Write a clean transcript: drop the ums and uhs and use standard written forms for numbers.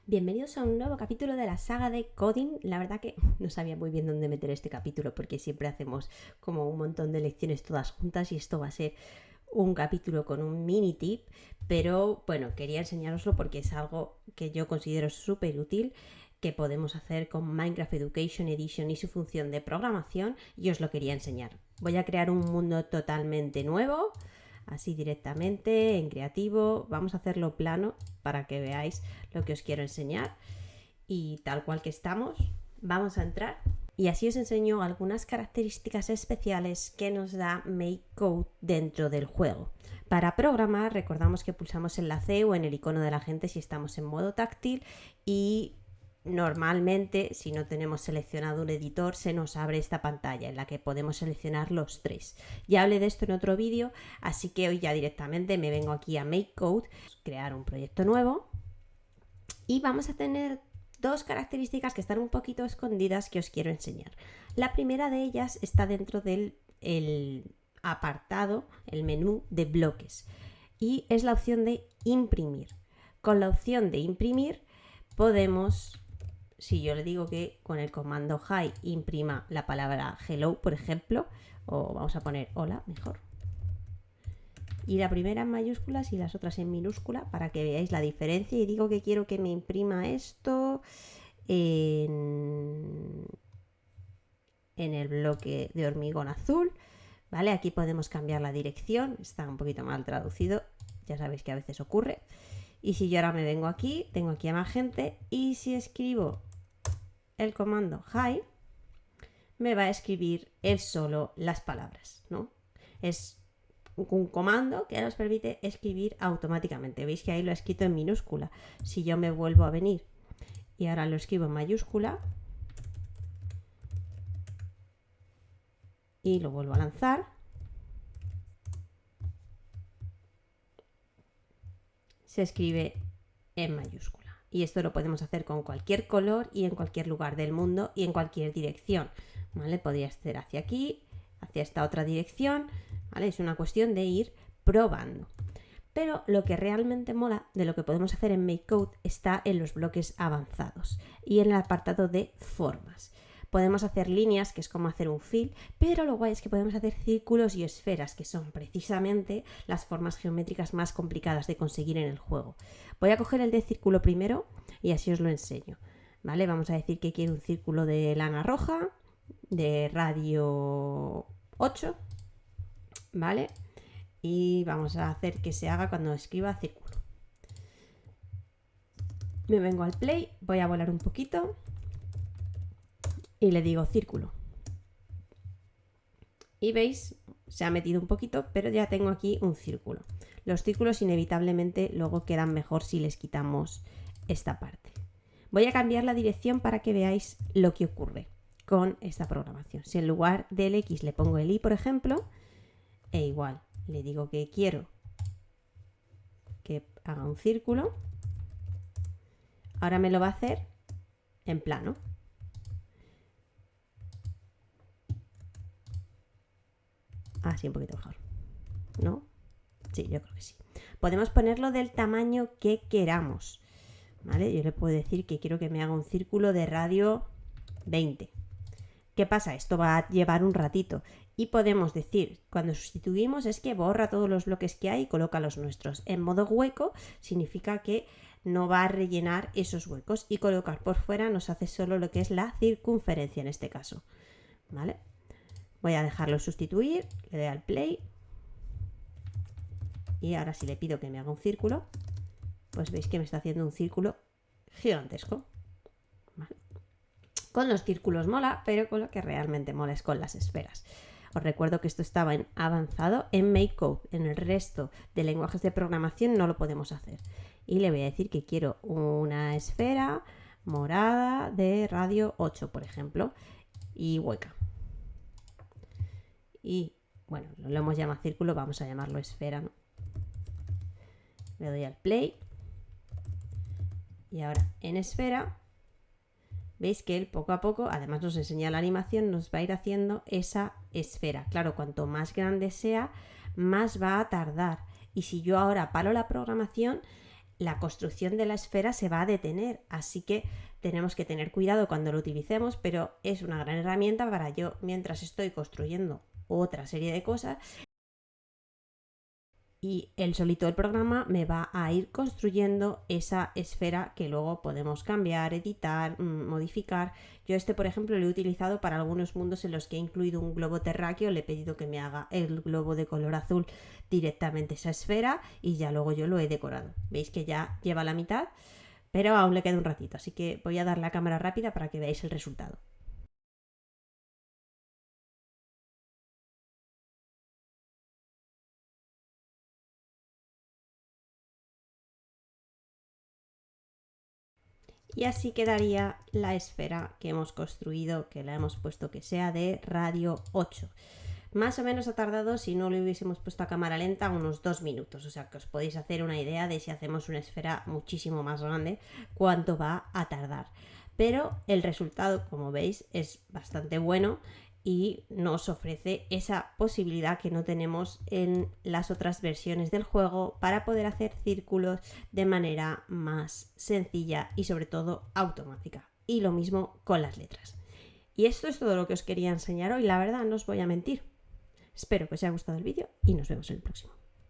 Bienvenidos a un nuevo capítulo de la saga de Coding. La verdad que no sabía muy bien dónde meter este capítulo porque siempre hacemos como un montón de lecciones todas juntas y esto va a ser un capítulo con un mini tip, pero bueno, quería enseñároslo porque es algo que yo considero súper útil que podemos hacer con Minecraft Education Edition y su función de programación y os lo quería enseñar. Voy a crear un mundo totalmente nuevo, así directamente, en creativo. Vamos a hacerlo plano para que veáis lo que os quiero enseñar. Y tal cual que estamos, vamos a entrar. Y así os enseño algunas características especiales que nos da MakeCode dentro del juego. Para programar, recordamos que pulsamos en la C o en el icono de la gente si estamos en modo táctil y normalmente, si no tenemos seleccionado un editor, se nos abre esta pantalla en la que podemos seleccionar los tres. Ya hablé de esto en otro vídeo, así que hoy ya directamente me vengo aquí a MakeCode, crear un proyecto nuevo y vamos a tener dos características que están un poquito escondidas que os quiero enseñar. La primera de ellas está dentro del apartado, el menú de bloques, y es la opción de imprimir. Con la opción de imprimir podemos, si yo le digo que con el comando hi imprima la palabra hello, por ejemplo, o vamos a poner hola mejor, y la primera en mayúsculas y las otras en minúscula para que veáis la diferencia, y digo que quiero que me imprima esto en el bloque de hormigón azul, ¿vale? Aquí podemos cambiar la dirección, está un poquito mal traducido, ya sabéis que a veces ocurre. Y si yo ahora me vengo aquí, tengo aquí a magenta, y si escribo el comando hi, me va a escribir él solo las palabras, ¿no? Es un comando que nos permite escribir automáticamente. Veis que ahí lo he escrito en minúscula. Si yo me vuelvo a venir y ahora lo escribo en mayúscula y lo vuelvo a lanzar, se escribe en mayúscula. Y esto lo podemos hacer con cualquier color y en cualquier lugar del mundo y en cualquier dirección, ¿vale? Podría ser hacia aquí, hacia esta otra dirección, ¿vale? Es una cuestión de ir probando. Pero lo que realmente mola de lo que podemos hacer en MakeCode está en los bloques avanzados y en el apartado de formas. Podemos hacer líneas, que es como hacer un fill, pero lo guay es que podemos hacer círculos y esferas, que son precisamente las formas geométricas más complicadas de conseguir en el juego. Voy a coger el de círculo primero y así os lo enseño, ¿vale? Vamos a decir que quiero un círculo de lana roja, de radio 8, ¿vale? Y vamos a hacer que se haga cuando escriba círculo. Me vengo al play, voy a volar un poquito y le digo círculo. Y veis, se ha metido un poquito, pero ya tengo aquí un círculo. Los círculos inevitablemente luego quedan mejor si les quitamos esta parte. Voy a cambiar la dirección para que veáis lo que ocurre con esta programación. Si en lugar del X le pongo el Y, por ejemplo, e igual le digo que quiero que haga un círculo, ahora me lo va a hacer en plano. Así un poquito mejor, ¿no? Sí, yo creo que sí. Podemos ponerlo del tamaño que queramos, ¿vale? Yo le puedo decir que quiero que me haga un círculo de radio 20. ¿Qué pasa? Esto va a llevar un ratito y podemos decir, cuando sustituimos, es que borra todos los bloques que hay y coloca los nuestros. En modo hueco significa que no va a rellenar esos huecos, y colocar por fuera nos hace solo lo que es la circunferencia en este caso, ¿vale? Voy a dejarlo sustituir, le doy al play y ahora si le pido que me haga un círculo, pues veis que me está haciendo un círculo gigantesco, ¿vale? Con los círculos mola, pero con lo que realmente mola es con las esferas. Os recuerdo que esto estaba en avanzado en MakeCode. En el resto de lenguajes de programación no lo podemos hacer. Y le voy a decir que quiero una esfera morada de radio 8, por ejemplo, y hueca. Y bueno, lo hemos llamado círculo, vamos a llamarlo esfera, ¿no? Le doy al play y ahora en esfera veis que él poco a poco, además nos enseña la animación, nos va a ir haciendo esa esfera. Claro, cuanto más grande sea, más va a tardar. Y si yo ahora paro la programación, la construcción de la esfera se va a detener, así que tenemos que tener cuidado cuando lo utilicemos, pero es una gran herramienta para yo, mientras estoy construyendo otra serie de cosas, y él solito el programa me va a ir construyendo esa esfera que luego podemos cambiar, editar, modificar. Yo por ejemplo, lo he utilizado para algunos mundos en los que he incluido un globo terráqueo, le he pedido que me haga el globo de color azul directamente esa esfera y ya luego yo lo he decorado. Veis que ya lleva la mitad, pero aún le queda un ratito, así que voy a dar la cámara rápida para que veáis el resultado. Y así quedaría la esfera que hemos construido, que la hemos puesto que sea de radio 8. Más o menos ha tardado, si no lo hubiésemos puesto a cámara lenta, unos 2 minutos. O sea que os podéis hacer una idea de si hacemos una esfera muchísimo más grande, cuánto va a tardar. Pero el resultado, como veis, es bastante bueno y nos ofrece esa posibilidad que no tenemos en las otras versiones del juego para poder hacer círculos de manera más sencilla y sobre todo automática. Y lo mismo con las letras. Y esto es todo lo que os quería enseñar hoy, la verdad, no os voy a mentir. Espero que os haya gustado el vídeo y nos vemos en el próximo.